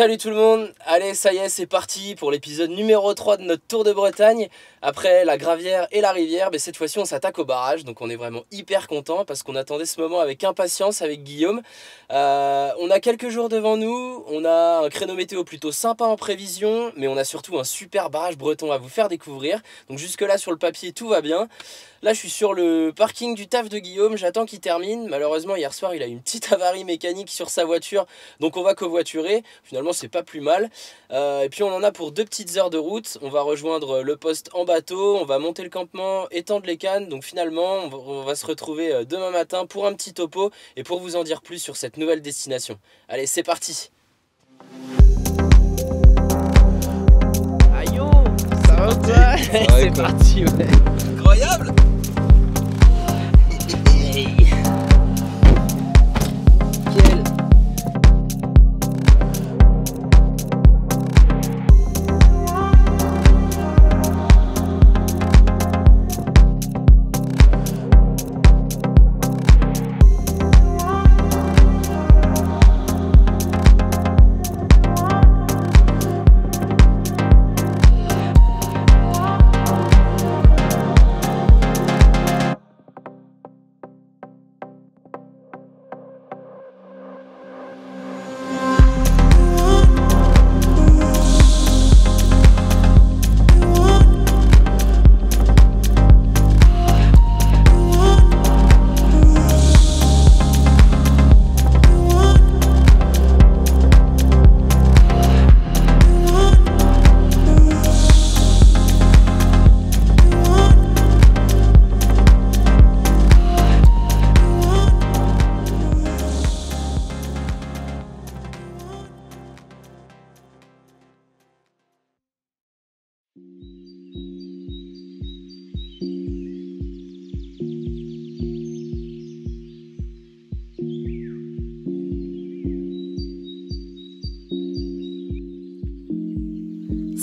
Salut tout le monde, allez ça y est c'est parti pour l'épisode numéro 3 de notre tour de Bretagne. Après la Gravière et la Rivière, mais cette fois-ci on s'attaque au barrage, donc on est vraiment hyper content parce qu'on attendait ce moment avec impatience avec Guillaume. On a quelques jours devant nous, on a un créneau météo plutôt sympa en prévision, mais on a surtout un super barrage breton à vous faire découvrir. Donc jusque là sur le papier tout va bien. Là je suis sur le parking du taf de Guillaume, j'attends qu'il termine. Malheureusement hier soir il a eu une petite avarie mécanique sur sa voiture, donc on va covoiturer. Finalement c'est pas plus mal. Et puis on en a pour 2 petites heures de route. On va rejoindre le poste en bateau, on va monter le campement, étendre les cannes. Donc finalement on va se retrouver demain matin pour un petit topo et pour vous en dire plus sur cette nouvelle destination. Allez c'est parti. Aïe, ça va ou quoi? C'est parti, ouais. Incroyable.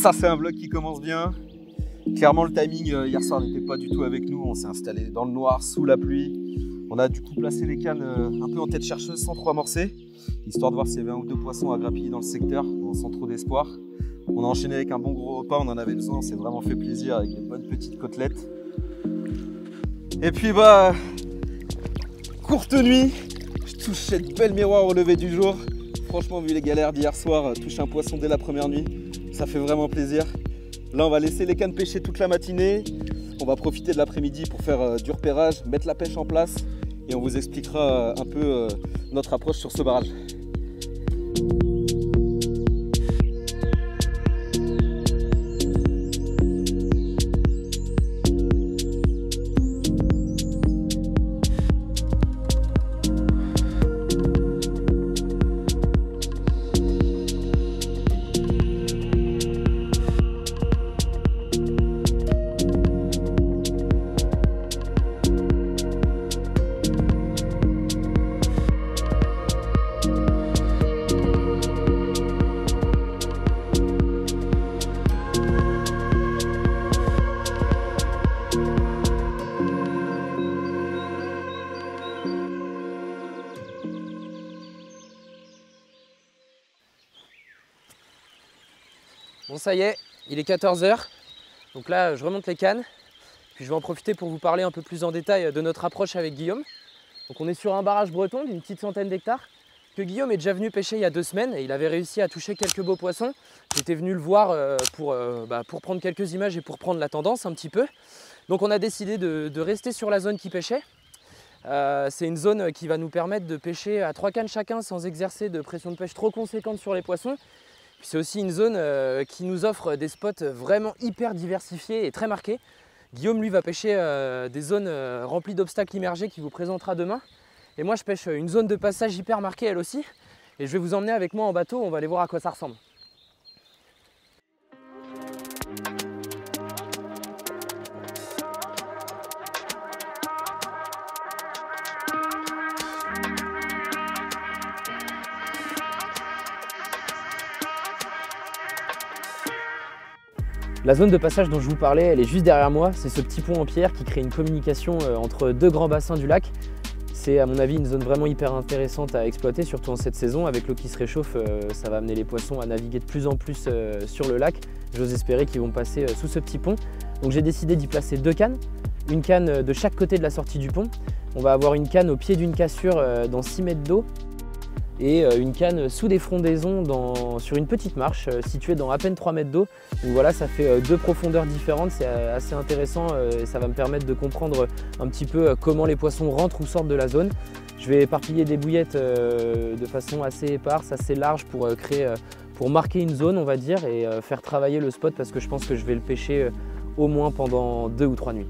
Ça c'est un vlog qui commence bien. Clairement le timing hier soir n'était pas du tout avec nous. On s'est installé dans le noir, sous la pluie. On a du coup placé les cannes un peu en tête chercheuse sans trop amorcer, histoire de voir s'il y avait un ou deux poissons à grappiller dans le secteur, sans trop d'espoir. On a enchaîné avec un bon gros repas, on en avait besoin, on s'est vraiment fait plaisir avec des bonnes petites côtelettes. Et puis courte nuit, je touche cette belle miroir au lever du jour. Franchement vu les galères d'hier soir, toucher un poisson dès la première nuit, ça fait vraiment plaisir. Là on va laisser les cannes pêcher toute la matinée. On va profiter de l'après-midi pour faire du repérage, mettre la pêche en place et on vous expliquera un peu notre approche sur ce barrage. Bon ça y est, il est 14 h, donc là je remonte les cannes, puis je vais en profiter pour vous parler un peu plus en détail de notre approche avec Guillaume. Donc on est sur un barrage breton d'une petite centaine d'hectares, que Guillaume est déjà venu pêcher il y a 2 semaines et il avait réussi à toucher quelques beaux poissons. J'étais venu le voir pour prendre quelques images et pour prendre la tendance un petit peu. Donc on a décidé de rester sur la zone qui pêchait. C'est une zone qui va nous permettre de pêcher à 3 cannes chacun sans exercer de pression de pêche trop conséquente sur les poissons. C'est aussi une zone qui nous offre des spots vraiment hyper diversifiés et très marqués. Guillaume lui va pêcher des zones remplies d'obstacles immergés qu'il vous présentera demain. Et moi je pêche une zone de passage hyper marquée elle aussi. Et je vais vous emmener avec moi en bateau, on va aller voir à quoi ça ressemble. La zone de passage dont je vous parlais, elle est juste derrière moi. C'est ce petit pont en pierre qui crée une communication entre 2 grands bassins du lac. C'est à mon avis une zone vraiment hyper intéressante à exploiter, surtout en cette saison. Avec l'eau qui se réchauffe, ça va amener les poissons à naviguer de plus en plus sur le lac. J'ose espérer qu'ils vont passer sous ce petit pont. Donc j'ai décidé d'y placer 2 cannes, une canne de chaque côté de la sortie du pont. On va avoir une canne au pied d'une cassure dans 6 mètres d'eau et une canne sous des frondaisons sur une petite marche située dans à peine 3 mètres d'eau. Donc voilà, ça fait 2 profondeurs différentes, c'est assez intéressant et ça va me permettre de comprendre un petit peu comment les poissons rentrent ou sortent de la zone. Je vais éparpiller des bouillettes de façon assez éparse, assez large pour marquer une zone, on va dire, et faire travailler le spot parce que je pense que je vais le pêcher au moins pendant 2 ou 3 nuits.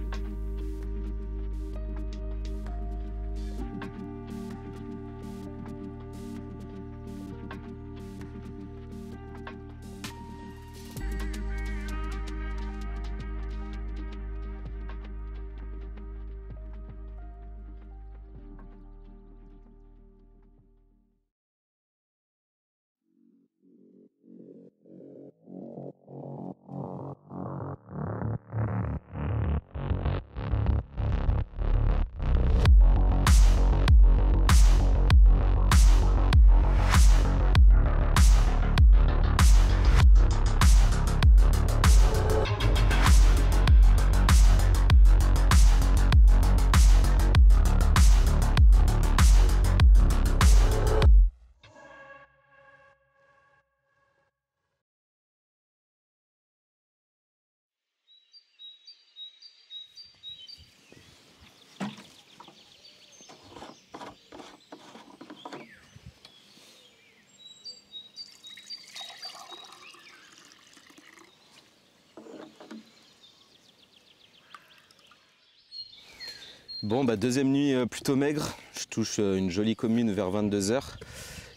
Bon, deuxième nuit plutôt maigre. Je touche une jolie commune vers 22 h.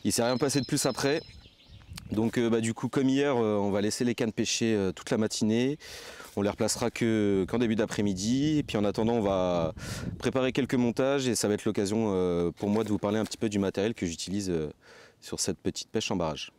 Il ne s'est rien passé de plus après. Donc du coup, comme hier, on va laisser les cannes pêcher toute la matinée. On les replacera qu'en début d'après-midi. Et puis en attendant, on va préparer quelques montages et ça va être l'occasion pour moi de vous parler un petit peu du matériel que j'utilise sur cette petite pêche en barrage.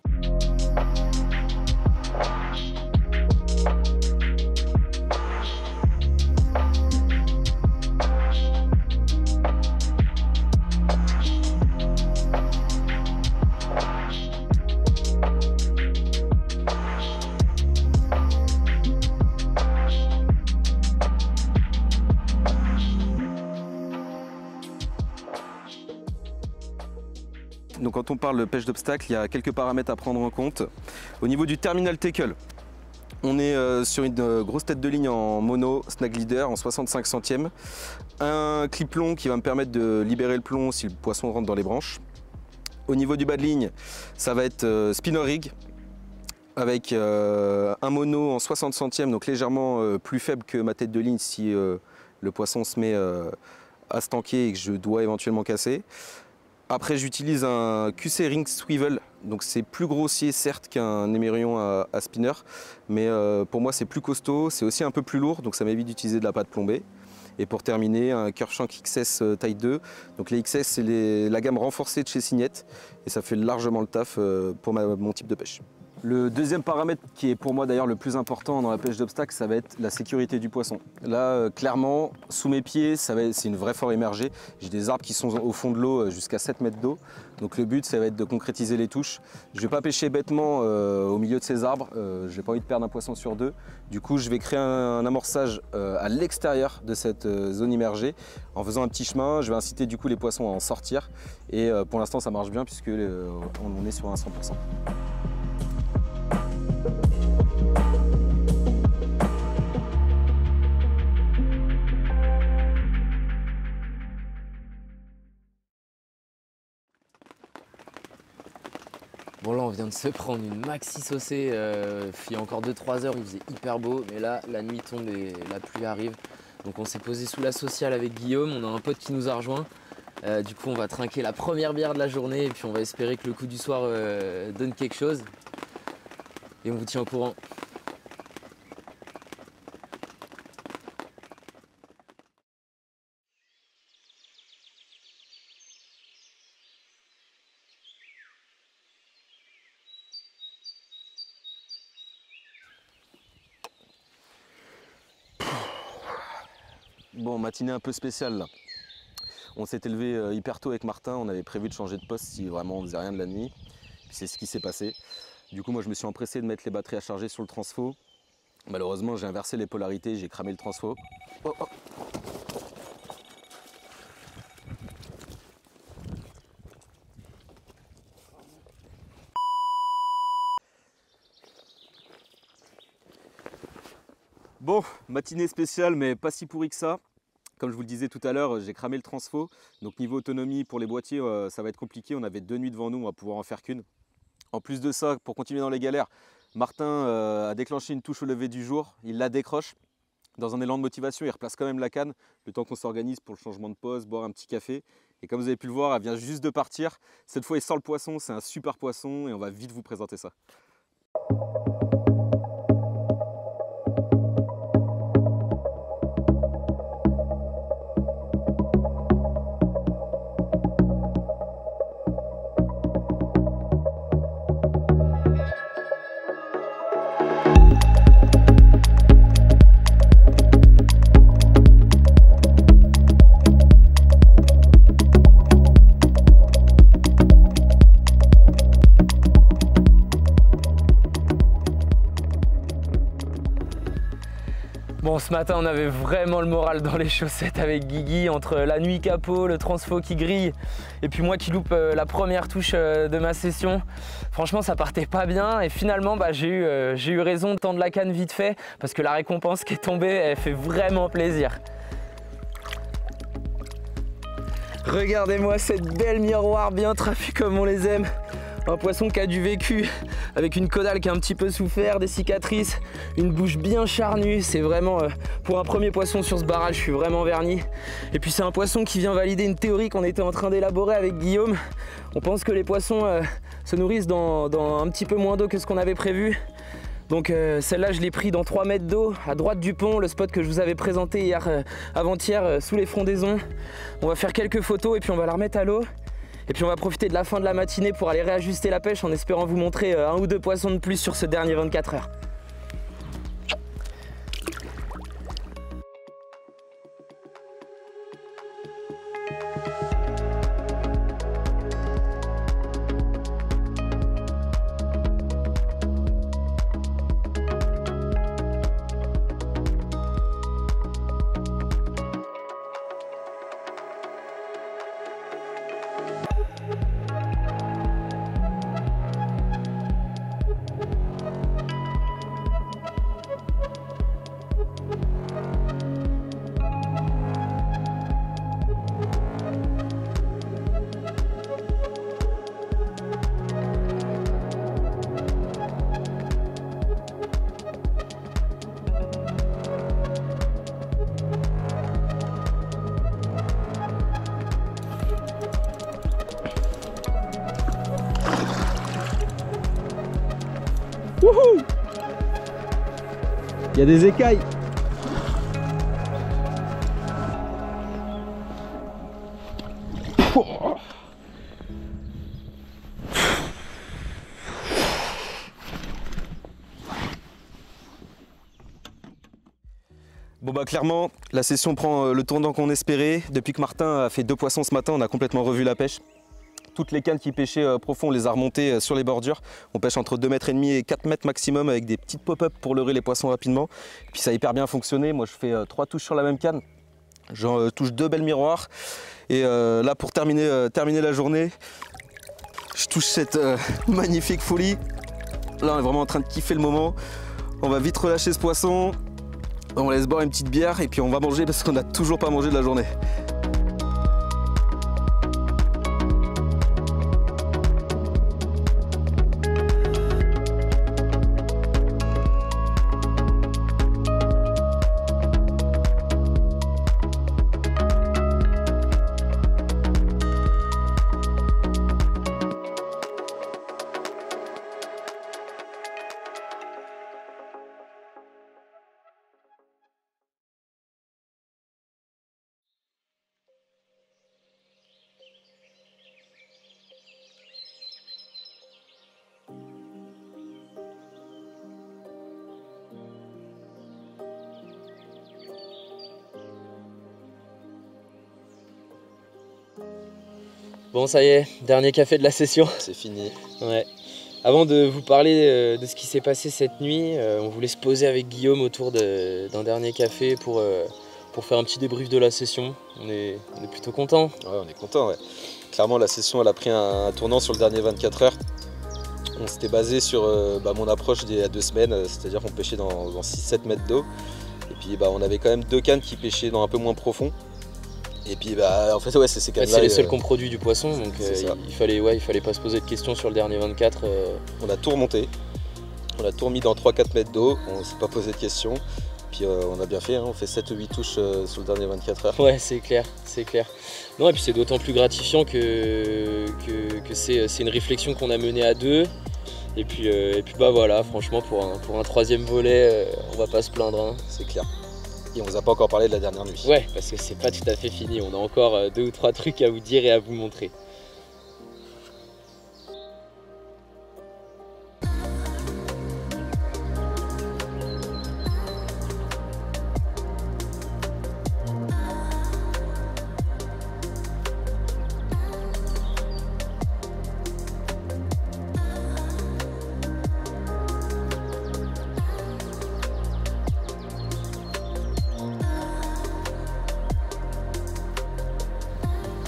Donc quand on parle de pêche d'obstacle, il y a quelques paramètres à prendre en compte. Au niveau du terminal tackle, on est sur une grosse tête de ligne en mono snag leader en 65 centièmes. Un clip long qui va me permettre de libérer le plomb si le poisson rentre dans les branches. Au niveau du bas de ligne, ça va être spinner rig avec un mono en 60 centièmes, donc légèrement plus faible que ma tête de ligne si le poisson se met à se tanker et que je dois éventuellement casser. Après, j'utilise un QC Ring Swivel, donc c'est plus grossier certes qu'un émerillon à spinner, mais pour moi c'est plus costaud, c'est aussi un peu plus lourd, donc ça m'évite d'utiliser de la pâte plombée. Et pour terminer, un Kershank XS taille 2, donc les XS c'est la gamme renforcée de chez Signette, et ça fait largement le taf pour mon type de pêche. Le deuxième paramètre qui est pour moi d'ailleurs le plus important dans la pêche d'obstacle, ça va être la sécurité du poisson. Là, clairement, sous mes pieds, c'est une vraie forêt émergée. J'ai des arbres qui sont au fond de l'eau jusqu'à 7 mètres d'eau. Donc le but, ça va être de concrétiser les touches. Je ne vais pas pêcher bêtement au milieu de ces arbres. Je n'ai pas envie de perdre un poisson sur 2. Du coup, je vais créer un amorçage à l'extérieur de cette zone immergée. En faisant un petit chemin, je vais inciter du coup les poissons à en sortir. Et pour l'instant, ça marche bien puisque on est sur un 100%. Bon là on vient de se prendre une maxi saucée, il y a encore 2-3 heures il faisait hyper beau, mais là la nuit tombe et la pluie arrive. Donc on s'est posé sous la sociale avec Guillaume, on a un pote qui nous a rejoint. Du coup on va trinquer la première bière de la journée et puis on va espérer que le coup du soir donne quelque chose. Et on vous tient au courant. Bon, matinée un peu spéciale là. On s'était levé hyper tôt avec Martin, on avait prévu de changer de poste si vraiment on faisait rien de la nuit. Puis c'est ce qui s'est passé. Du coup, moi je me suis empressé de mettre les batteries à charger sur le transfo. Malheureusement, j'ai inversé les polarités, j'ai cramé le transfo. Oh, oh. Bon, matinée spéciale, mais pas si pourrie que ça. Comme je vous le disais tout à l'heure, j'ai cramé le transfo. Donc niveau autonomie pour les boîtiers, ça va être compliqué. On avait 2 nuits devant nous, on va pouvoir en faire qu'une. En plus de ça, pour continuer dans les galères, Martin a déclenché une touche au lever du jour. Il la décroche. Dans un élan de motivation, il replace quand même la canne, le temps qu'on s'organise pour le changement de poste, boire un petit café. Et comme vous avez pu le voir, elle vient juste de partir. Cette fois, il sort le poisson, c'est un super poisson et on va vite vous présenter ça. Bon, ce matin, on avait vraiment le moral dans les chaussettes avec Guigui, entre la nuit capot, le transfo qui grille, et puis moi qui loupe la première touche de ma session. Franchement, ça partait pas bien, et finalement, j'ai eu raison de tendre la canne vite fait, parce que la récompense qui est tombée, elle fait vraiment plaisir. Regardez-moi cette belle miroir bien trafue comme on les aime. Un poisson qui a du vécu, avec une caudale qui a un petit peu souffert, des cicatrices, une bouche bien charnue. C'est vraiment, pour un premier poisson sur ce barrage, je suis vraiment verni. Et puis c'est un poisson qui vient valider une théorie qu'on était en train d'élaborer avec Guillaume. On pense que les poissons se nourrissent dans un petit peu moins d'eau que ce qu'on avait prévu. Donc celle-là, je l'ai pris dans 3 mètres d'eau, à droite du pont, le spot que je vous avais présenté hier, avant-hier, sous les frondaisons. On va faire quelques photos et puis on va la remettre à l'eau. Et puis on va profiter de la fin de la matinée pour aller réajuster la pêche en espérant vous montrer 1 ou 2 poissons de plus sur ce dernier 24 heures. Wouhou! Il y a des écailles. Bon bah clairement, la session prend le tournant qu'on espérait. Depuis que Martin a fait 2 poissons ce matin, on a complètement revu la pêche. Toutes les cannes qui pêchaient profond, on les a remontées sur les bordures. On pêche entre 2,5 m et 4 mètres maximum avec des petites pop-up pour leurrer les poissons rapidement. Et puis ça a hyper bien fonctionné. Moi je fais 3 touches sur la même canne. J'en touche 2 belles miroirs. Et là pour terminer la journée, je touche cette magnifique folie. Là on est vraiment en train de kiffer le moment. On va vite relâcher ce poisson. On laisse boire une petite bière et puis on va manger parce qu'on n'a toujours pas mangé de la journée. Bon, ça y est, dernier café de la session. C'est fini. Ouais. Avant de vous parler de ce qui s'est passé cette nuit, on voulait se poser avec Guillaume autour d'un dernier café pour faire un petit débrief de la session. On est plutôt content. Ouais, on est content. Ouais. Clairement, la session elle a pris un tournant sur le dernier 24 heures. On s'était basé sur mon approche d'il y a 2 semaines, c'est-à-dire qu'on pêchait dans 6-7 mètres d'eau. Et puis on avait quand même 2 cannes qui pêchaient dans un peu moins profond. Et puis en fait ouais, c'est ces cannes-là. C'est les seuls qu'on produit du poisson, donc il fallait pas se poser de questions sur le dernier 24. On a tout remonté, on a tout remis dans 3-4 mètres d'eau, on s'est pas posé de questions. Puis on a bien fait, hein, on fait 7 ou 8 touches sur le dernier 24 heures. Ouais, c'est clair, c'est clair. Non, et puis c'est d'autant plus gratifiant que c'est une réflexion qu'on a menée à 2. Et puis voilà, franchement pour un 3e volet, on va pas se plaindre. Hein. C'est clair. Et on vous a pas encore parlé de la dernière nuit. Ouais, parce que c'est pas tout à fait fini, on a encore 2 ou 3 trucs à vous dire et à vous montrer.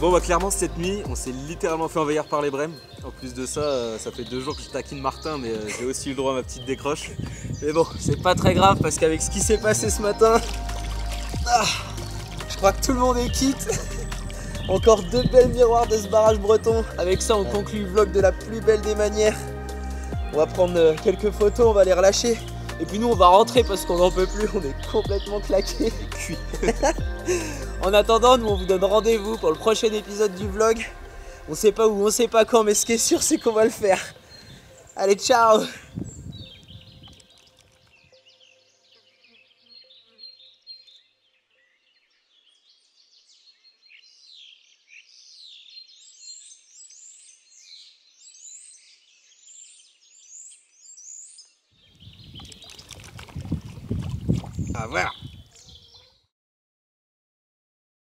Bon clairement cette nuit on s'est littéralement fait envahir par les brèmes. En plus de ça, ça fait 2 jours que je taquine Martin mais j'ai aussi eu le droit à ma petite décroche. Mais bon, c'est pas très grave parce qu'avec ce qui s'est passé ce matin, je crois que tout le monde est quitte. Encore 2 belles miroirs de ce barrage breton. Avec ça on conclut le vlog de la plus belle des manières. On va prendre quelques photos, on va les relâcher. Et puis nous on va rentrer parce qu'on n'en peut plus, on est complètement claqués. Cuit. En attendant, nous on vous donne rendez-vous pour le prochain épisode du vlog. On sait pas où, on sait pas quand, mais ce qui est sûr c'est qu'on va le faire. Allez, ciao! Ah voilà.